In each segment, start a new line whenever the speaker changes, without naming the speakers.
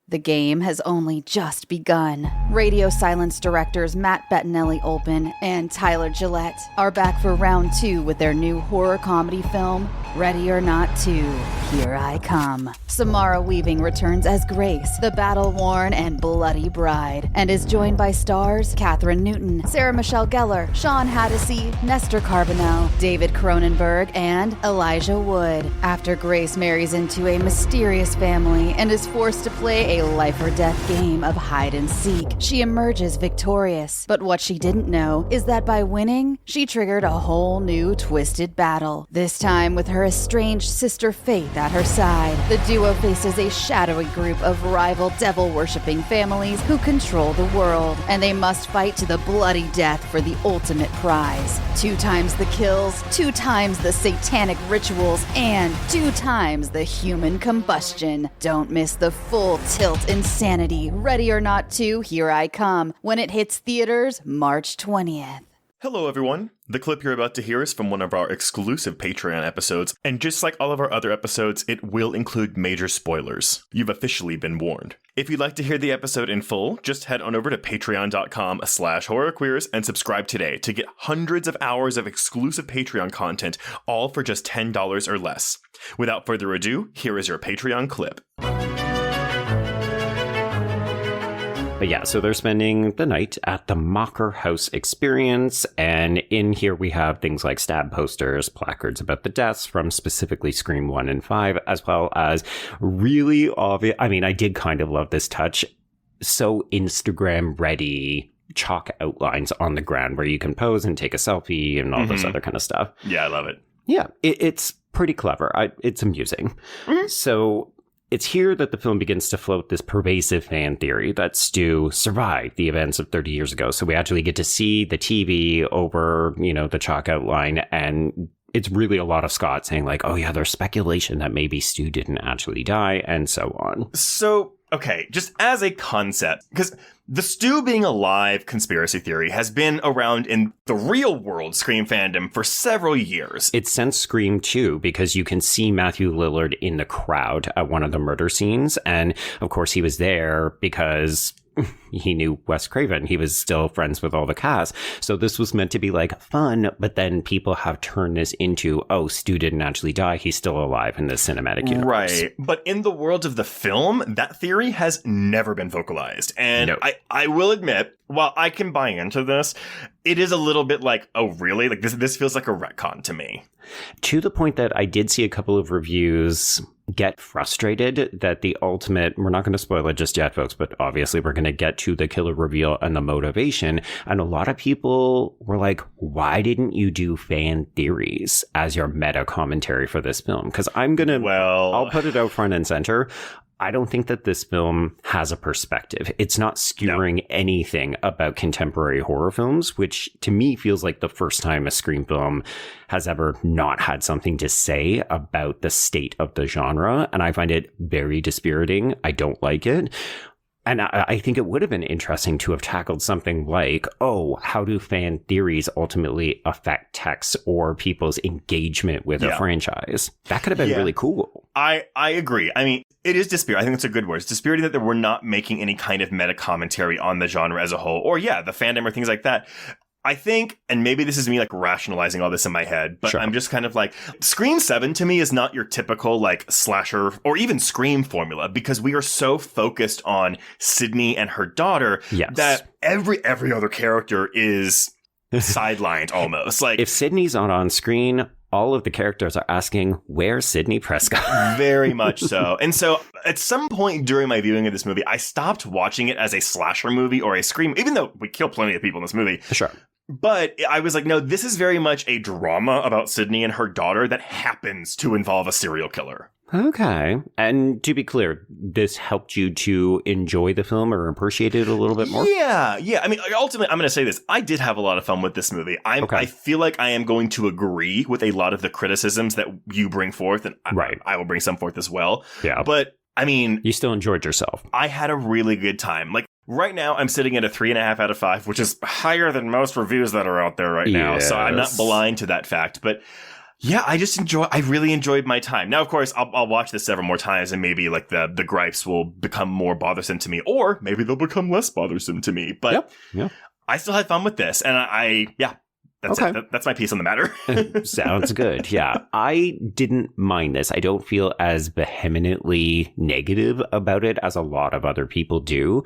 The game has only just begun. Radio Silence directors Matt Bettinelli-Olpin and Tyler Gillette are back for round 2 with their new horror comedy film, Ready or Not 2, Here I Come. Samara Weaving returns as Grace, the battle-worn and bloody bride, and is joined by stars Katherine Newton, Sarah Michelle Gellar, Sean Hattasey, Nestor Carbonell, David Cronenberg, and Elijah Wood. After Grace marries into a mysterious family and is forced to play a life-or-death game of hide-and-seek, she emerges victorious. But what she didn't know is that by winning, she triggered a whole new twisted battle. This time with her estranged sister Faith at her side, the duo faces a shadowy group of rival devil-worshipping families who control the world, and they must fight to the bloody death for the ultimate prize. 2 times the kills, 2 times the satanic rituals, and 2 times the human combustion. Don't miss the full tilt insanity, Ready or Not 2, Here I Come, when it hits theaters March 20th.
Hello everyone. The clip you're about to hear is from one of our exclusive Patreon episodes, and just like all of our other episodes, it will include major spoilers. You've officially been warned. If you'd like to hear the episode in full, just head on over to patreon.com/horrorqueers and subscribe today to get hundreds of hours of exclusive Patreon content, all for just $10 or less. Without further ado, here is your Patreon clip.
But yeah, so they're spending the night at the Mocker House Experience, and in here we have things like stab posters, placards about the deaths from specifically Scream 1 and 5, as well as really obvious, I mean, I did kind of love this touch, so Instagram-ready chalk outlines on the ground where you can pose and take a selfie and all this other kind of stuff.
Yeah, I love it.
Yeah, it's pretty clever. It's amusing. So it's here that the film begins to float this pervasive fan theory that Stu survived the events of 30 years ago. So we actually get to see the TV over, the chalk outline, and it's really a lot of Scott saying like, oh yeah, there's speculation that maybe Stu didn't actually die, and so on.
So, okay, just as a concept, because the Stu being alive conspiracy theory has been around in the real world Scream fandom for several years.
It's since Scream 2 because you can see Matthew Lillard in the crowd at one of the murder scenes. And of course he was there because he knew Wes Craven. He was still friends with all the cast. So this was meant to be like fun, but then people have turned this into, oh, Stu didn't actually die. He's still alive in the cinematic universe.
Right. But in the world of the film, that theory has never been vocalized. And
No.
I will admit, while I can buy into this, it is a little bit like, oh, really? Like this feels like a retcon to me.
To the point that I did see a couple of reviews get frustrated that the ultimate, we're not going to spoil it just yet, folks, but obviously we're going to get to the killer reveal and the motivation. And a lot of people were like, why didn't you do fan theories as your meta commentary for this film? Because I'll put it out front and center. I don't think that this film has a perspective. It's not skewering anything about contemporary horror films, which to me feels like the first time a Scream film has ever not had something to say about the state of the genre. And I find it very dispiriting. I don't like it. And I think it would have been interesting to have tackled something like, oh, how do fan theories ultimately affect texts or people's engagement with a franchise? That could have been really cool.
I agree. I mean, it is dispiriting. I think it's a good word. It's dispiriting that we're not making any kind of meta commentary on the genre as a whole, or the fandom or things like that. I think, and maybe this is me like rationalizing all this in my head, but I'm just kind of like, Scream 7 to me is not your typical like slasher or even Scream formula, because we are so focused on Sydney and her daughter that every other character is sidelined almost. Like
if Sydney's not on screen, all of the characters are asking, where's Sidney Prescott?
Very much so. And so at some point during my viewing of this movie, I stopped watching it as a slasher movie or a Scream, even though we kill plenty of people in this movie.
Sure.
But I was like, no, this is very much a drama about Sydney and her daughter that happens to involve a serial killer.
Okay. And to be clear, this helped you to enjoy the film or appreciate it a little bit more?
Yeah. I mean, ultimately, I'm going to say this. I did have a lot of fun with this movie. I feel like I am going to agree with a lot of the criticisms that you bring forth, and I will bring some forth as well.
Yeah.
But, I mean...
You still enjoyed yourself.
I had a really good time. Like, right now, I'm sitting at a 3.5 out of 5, which is higher than most reviews that are out there right now. So I'm not blind to that fact. But... Yeah, I really enjoyed my time. Now, of course, I'll watch this several more times and maybe like the gripes will become more bothersome to me, or maybe they'll become less bothersome to me. But I still had fun with this, and that's
Okay.
it. That's my piece on the matter.
Sounds good. Yeah. I didn't mind this. I don't feel as vehemently negative about it as a lot of other people do,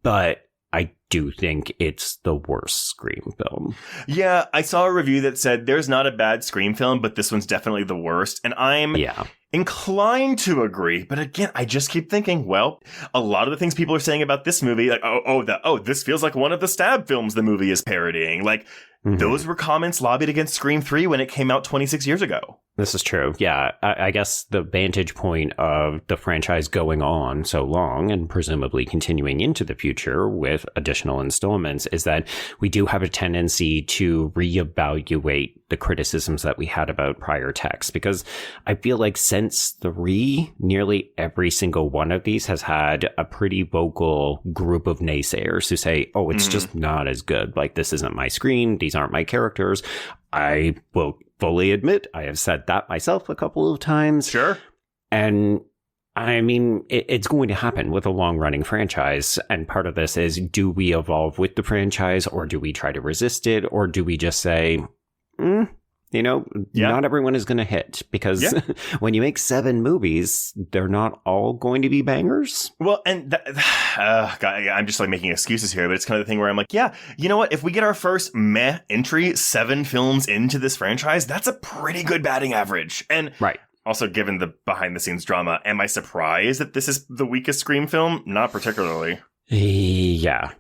but I do think it's the worst Scream film.
Yeah, I saw a review that said there's not a bad Scream film, but this one's definitely the worst. And I'm inclined to agree. But again, I just keep thinking, well, a lot of the things people are saying about this movie, like, this feels like one of the Stab films the movie is parodying. Like, those were comments lobbied against Scream 3 when it came out 26 years ago.
This is true. Yeah. I guess the vantage point of the franchise going on so long and presumably continuing into the future with additional installments is that we do have a tendency to reevaluate the criticisms that we had about prior texts, because I feel like since 3, nearly every single one of these has had a pretty vocal group of naysayers who say, oh, it's just not as good. Like, this isn't my Scream. These aren't my characters. I will fully admit I have said that myself a couple of times.
Sure.
And I mean, it's going to happen with a long-running franchise. And part of this is, do we evolve with the franchise, or do we try to resist it, or do we just say, not everyone is going to hit? Because when you make 7 movies, they're not all going to be bangers.
Well, and God, I'm just like making excuses here, but it's kind of the thing where I'm like, yeah, you know what? If we get our first meh entry 7 films into this franchise, that's a pretty good batting average. And also, given the behind-the-scenes drama, am I surprised that this is the weakest Scream film? Not particularly.
Yeah.